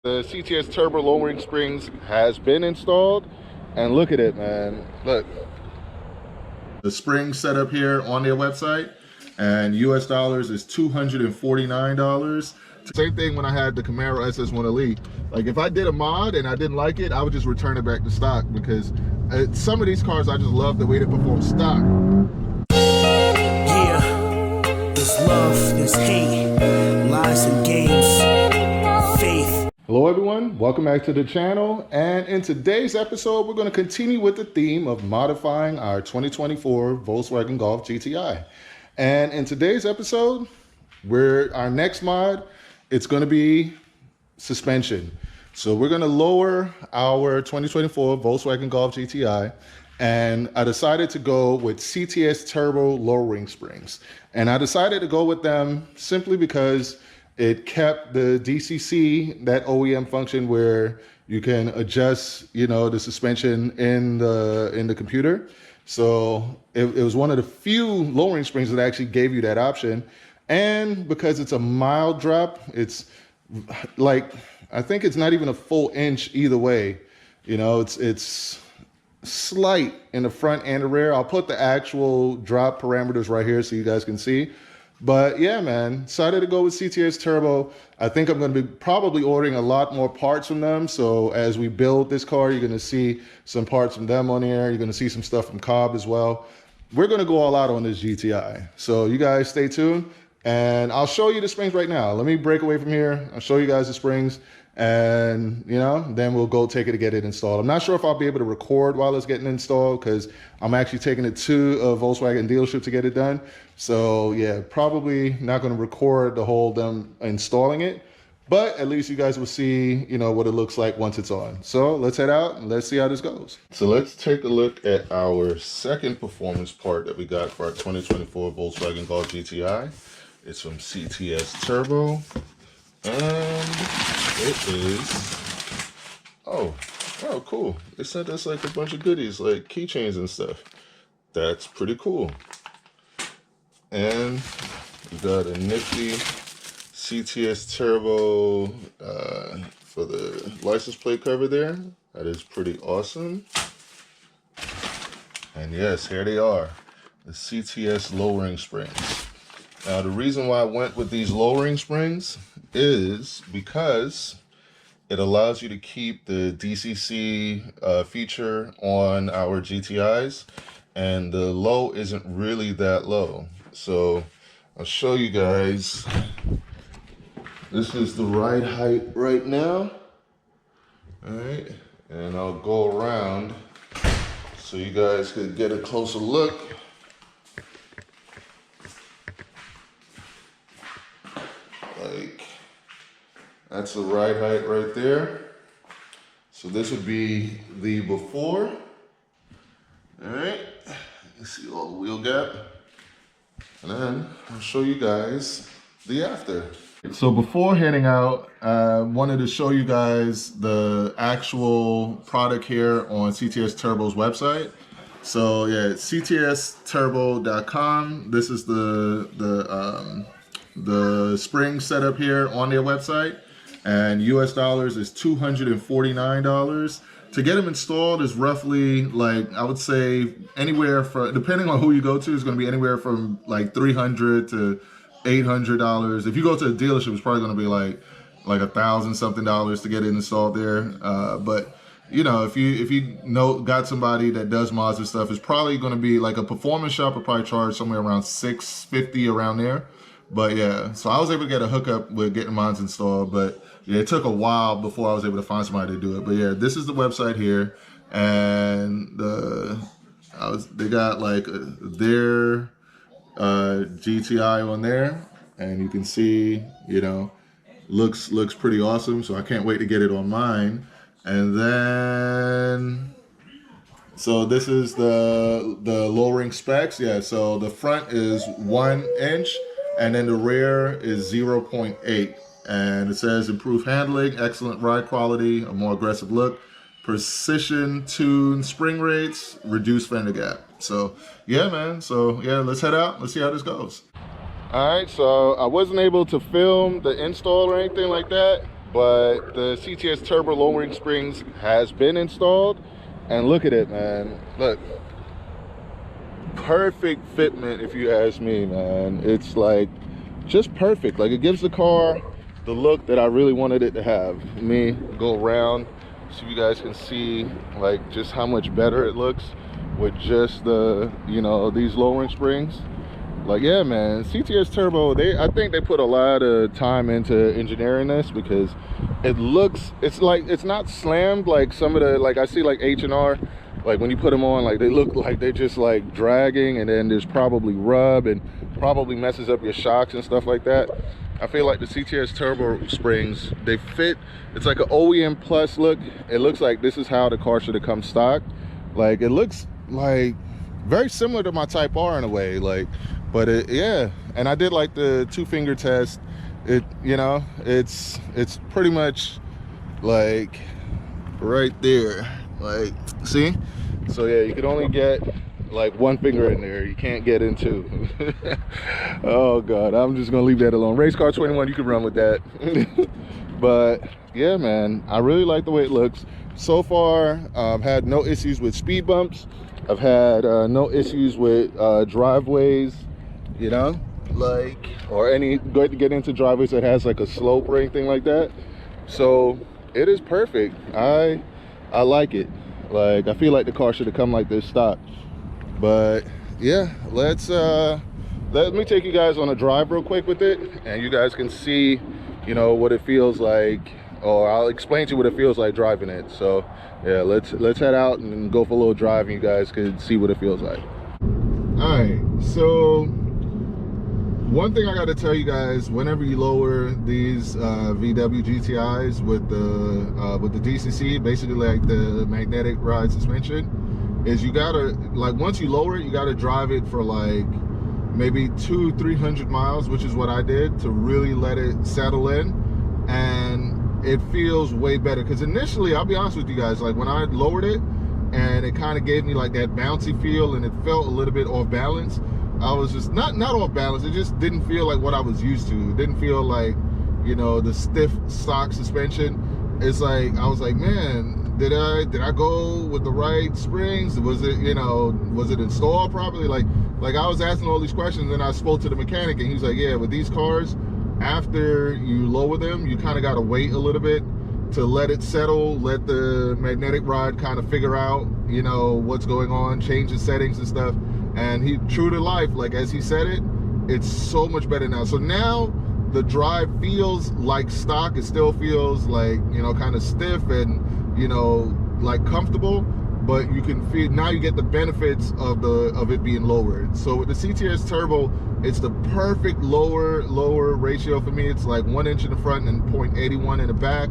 The CTS turbo lowering springs has been installed, and look at it, man. Look, the spring setup here on their website, and US dollars is $249. Same thing when I had the Camaro SS1 Elite. Like if I did a mod and I didn't like it, I would just return it back to stock, because some of these cars I just love the way they perform stock. Yeah, there's love, there's hate, lies and games, faith. Hello everyone, welcome back to the channel, and in today's episode we're going to continue with the theme of modifying our 2024 Volkswagen Golf GTI. And in today's episode, our next mod, it's going to be suspension. So we're going to lower our 2024 Volkswagen Golf GTI, and I decided to go with CTS Turbo lowering springs. And I decided to go with them simply because it kept the DCC, that OEM function where you can adjust, the suspension in the computer. So it was one of the few lowering springs that actually gave you that option. And because it's a mild drop, it's like, I think it's not even a full inch either way. It's slight in the front and the rear. I'll put the actual drop parameters right here so you guys can see. But yeah, man, decided to go with CTS Turbo. I think I'm going to be probably ordering a lot more parts from them. So as we build this car, you're going to see some parts from them on here. You're going to see some stuff from Cobb as well. We're going to go all out on this GTI. So you guys stay tuned, and I'll show you the springs right now. Let me break away from here. I'll show you guys the springs, and then we'll go take it to get it installed. I'm not sure if I'll be able to record while it's getting installed, because I'm actually taking it to a Volkswagen dealership to get it done. So yeah, probably not going to record the whole them installing it, but at least you guys will see, what it looks like once it's on. So let's head out and let's see how this goes. So let's take a look at our second performance part that we got for our 2024 Volkswagen Golf GTI. It's from CTS Turbo, and it is, oh cool. They sent us like a bunch of goodies, like keychains and stuff. That's pretty cool. And we got a nifty CTS Turbo for the license plate cover there. That is pretty awesome. And yes, here they are, the CTS lowering springs. Now, the reason why I went with these lowering springs is because it allows you to keep the DCC feature on our GTIs, and the low isn't really that low. So I'll show you guys. This is the ride height right now. All right, and I'll go around so you guys could get a closer look. Like, that's the ride height right there. So this would be the before. All right, you see all the wheel gap. And then I'll show you guys the after. So before heading out, I wanted to show you guys the actual product here on CTS Turbo's website. So yeah, it's ctsturbo.com. This is the spring setup here on their website, and US dollars is $249. To get them installed is roughly, like, I would say anywhere from, depending on who you go to, is going to be anywhere from like $300 to $800. If you go to a dealership, it's probably going to be like $1,000 something to get it installed there. But if you got somebody that does mods and stuff, it's probably going to be like a performance shop will probably charge somewhere around $650 around there. But yeah, so I was able to get a hookup with getting mods installed, but yeah, it took a while before I was able to find somebody to do it. But yeah, this is the website here, and they got like their GTI on there, and you can see, looks pretty awesome. So I can't wait to get it on mine. And then, so this is the lowering specs. Yeah, so the front is 1 inch. And then the rear is 0.8. And it says improved handling, excellent ride quality, a more aggressive look, precision tuned spring rates, reduced fender gap. So yeah, man. So yeah, let's head out. Let's see how this goes. All right, so I wasn't able to film the install or anything like that, but the CTS turbo lowering springs has been installed, and look at it, man. Look, perfect fitment, if you ask me, man. It's like just perfect. Like, it gives the car the look that I really wanted it to have. Let me go around so you guys can see like just how much better it looks with just the, you know, these lowering springs. Like, yeah, man, CTS turbo, I think they put a lot of time into engineering this, because it looks, it's like, it's not slammed like some of the, like I see like H&R, like when you put them on, like they look like they're just like dragging, and then there's probably rub and probably messes up your shocks and stuff like that. I feel like the CTS turbo springs, they fit. It's like an OEM plus look. It looks like this is how the car should have come stock. Like, it looks like very similar to my Type R in a way, like, but yeah. And I did like the 2-finger test. It, you know, it's pretty much like right there, like, see? So yeah, you can only get like 1 finger in there. You can't get in 2. Oh god, I'm just gonna leave that alone. Race car 21, you can run with that. But yeah, man, I really like the way it looks so far. I've had no issues with speed bumps. I've had no issues with driveways, you know, like, or any going to get into driveways that has like a slope or anything like that. So it is perfect. I like it. Like, I feel like the car should have come like this stock. But yeah, let me take you guys on a drive real quick with it, and you guys can see, you know, what it feels like, or I'll explain to you what it feels like driving it. So yeah, let's head out and go for a little drive, and you guys can see what it feels like. All right, so one thing I got to tell you guys, whenever you lower these VW GTIs with the DCC, basically like the magnetic ride suspension, is you gotta, like, once you lower it, you gotta drive it for like maybe 200-300 miles, which is what I did, to really let it settle in, and it feels way better. Because initially, I'll be honest with you guys, like when I lowered it and it kind of gave me like that bouncy feel, and it felt a little bit off balance. I was just not off balance, it just didn't feel like what I was used to. It didn't feel like, you know, the stiff stock suspension. It's like, I was like, man, did I go with the right springs? Was it, you know, was it installed properly? Like I was asking all these questions, and I spoke to the mechanic, and he was like, yeah, with these cars, after you lower them, you kind of got to wait a little bit to let it settle, let the magnetic rod kind of figure out, you know, what's going on, change the settings and stuff. And he, true to life, like as he said it, it's so much better now. So now the drive feels like stock. It still feels like, you know, kind of stiff and, you know, like comfortable, but you can feel, now you get the benefits of it being lowered. So with the CTS turbo, it's the perfect lower ratio for me. It's like 1 inch in the front and 0.81 in the back,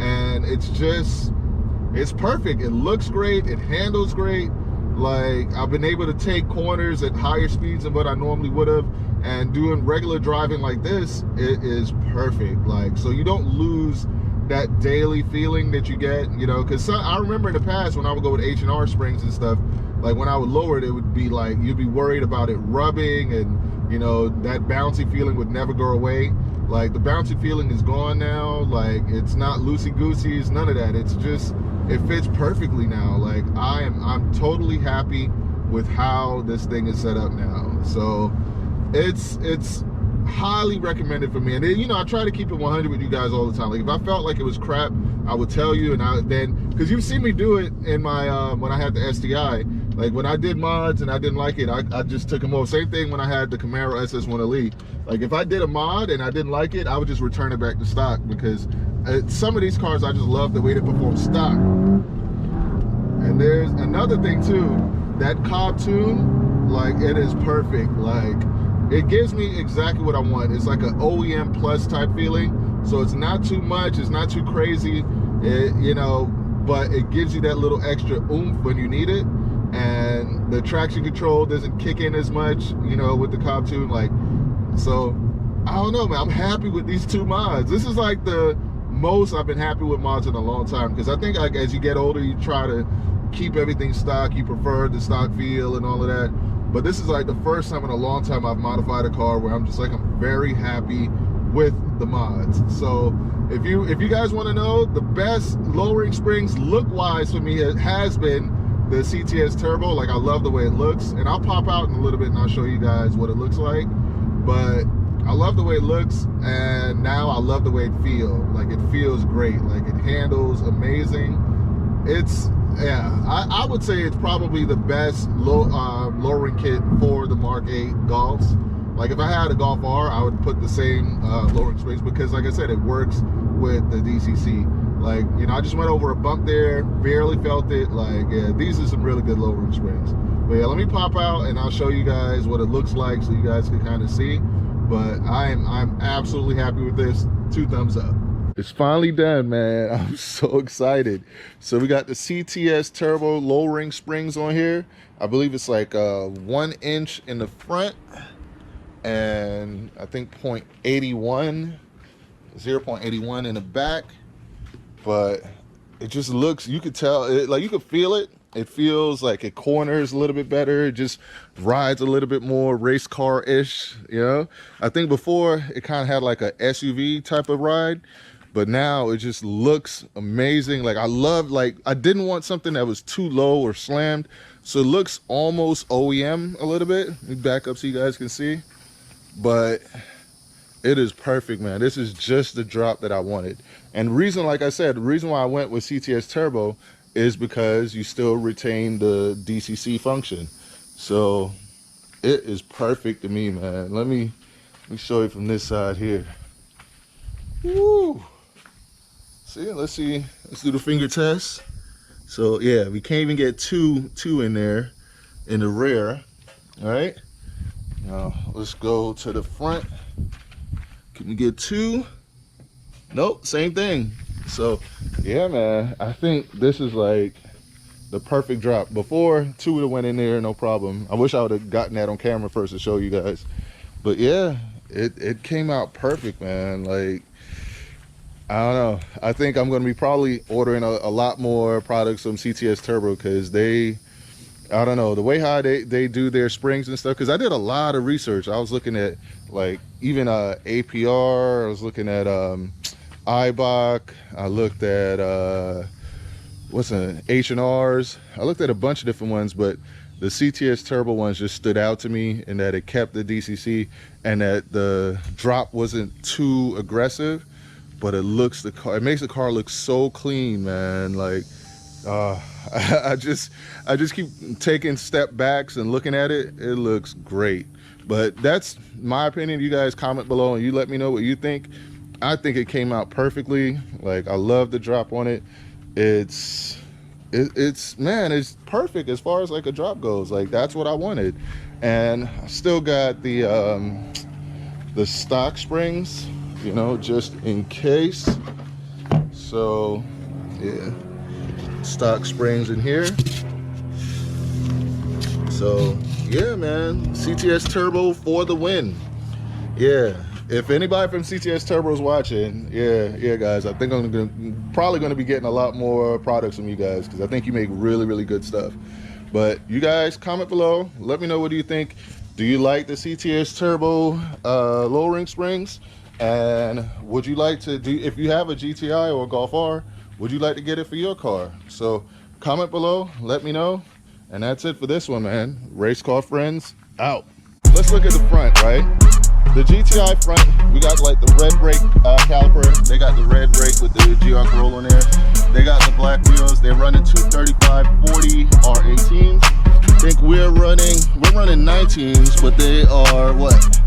and it's perfect. It looks great, it handles great. Like, I've been able to take corners at higher speeds than what I normally would have, and doing regular driving like this, it is perfect. Like, so you don't lose that daily feeling that you get, you know, because I remember in the past when I would go with H&R springs and stuff, like when I would lower it, it would be like, you'd be worried about it rubbing, and, you know, that bouncy feeling would never go away. Like, the bouncy feeling is gone now. Like, it's not loosey-goosey, it's none of that. It's just, it fits perfectly now. Like, I'm totally happy with how this thing is set up now. So it's highly recommended for me. And then, you know, I try to keep it 100 with you guys all the time. Like, if I felt like it was crap, I would tell you, and then, because you've seen me do it in my when I had the STI. Like, when I did mods and I didn't like it, I just took them off. Same thing when I had the Camaro SS1 Elite. Like, if I did a mod and I didn't like it, I would just return it back to stock, because some of these cars, I just love the way they perform stock. And there's another thing too, that Cobb tune, like, it is perfect. Like, it gives me exactly what I want. It's like an OEM plus type feeling. So it's not too much, it's not too crazy, you know, but it gives you that little extra oomph when you need it. And the traction control doesn't kick in as much, you know, with the Cobb tune. Like, so I don't know, man, I'm happy with these 2 mods. This is like the most I've been happy with mods in a long time, because I think, like, as you get older, you try to keep everything stock. You prefer the stock feel and all of that. But this is like the first time in a long time I've modified a car where I'm just like, I'm very happy with the mods. So If you guys want to know, the best lowering springs look-wise for me has been the CTS Turbo. Like, I love the way it looks, and I'll pop out in a little bit and I'll show you guys what it looks like. But I love the way it looks, and now I love the way it feels. Like, it feels great. Like, it handles amazing. It's, yeah, I would say it's probably the best lowering kit for the Mark 8 Golfs. Like, if I had a Golf R, I would put the same lowering springs, because like I said, it works with the DCC. Like, you know, I just went over a bump there, barely felt it. Like, yeah, these are some really good lowering springs. But yeah, let me pop out and I'll show you guys what it looks like so you guys can kind of see. But I'm absolutely happy with this. 2 thumbs up. It's finally done, man. I'm so excited. So we got the CTS Turbo lowering springs on here. I believe it's like 1 inch in the front, and I think 0.81 in the back. But it just looks, you could tell it, like, you could feel it. It feels like it corners a little bit better. It just rides a little bit more race car-ish, you know? I think before it kind of had like a SUV type of ride, but now it just looks amazing. Like, I love, like, I didn't want something that was too low or slammed. So it looks almost OEM a little bit. Let me back up so you guys can see. But it is perfect, man. This is just the drop that I wanted. And the reason, like I said, the reason why I went with CTS Turbo is because you still retain the DCC function. So it is perfect to me, man. Let me show you from this side here. Woo! See, let's do the finger test. So yeah, we can't even get two in there in the rear. All right, now let's go to the front. Can we get 2? Nope, same thing. So yeah, man, I think this is like the perfect drop. Before, 2 would have went in there, no problem. I wish I would have gotten that on camera first to show you guys. But yeah, it came out perfect, man. Like, I don't know. I think I'm going to be probably ordering a lot more products from CTS Turbo, because they, I don't know, the way how they do their springs and stuff, because I did a lot of research. I was looking at, like, even APR, I was looking at IBOC, I looked at H&Rs. I looked at a bunch of different ones, but the CTS Turbo ones just stood out to me, in that it kept the DCC and that the drop wasn't too aggressive, but it makes the car look so clean, man. Like, I just keep taking step backs and looking at it. It looks great. But that's my opinion. You guys comment below and you let me know what you think. I think it came out perfectly. Like, I love the drop on it. It's man, it's perfect as far as like a drop goes. Like, that's what I wanted. And I still got the stock springs, you know, just in case. So yeah, stock springs in here. So yeah, man, CTS Turbo for the win. Yeah, if anybody from CTS Turbo is watching, yeah guys, I think I'm probably gonna be getting a lot more products from you guys, because I think you make really good stuff. But you guys comment below, let me know, what do you think? Do you like the CTS Turbo lowering springs? And would you like to do, if you have a GTI or a Golf R, would you like to get it for your car? So comment below, let me know. And that's it for this one, man. Race car friends out. Let's look at the front, right? The GTI front, we got like the red brake caliper. They got the red brake with the GR roll on there. They got the black wheels. They're running 235/40 R18s. I think we're running 19s, but they are what?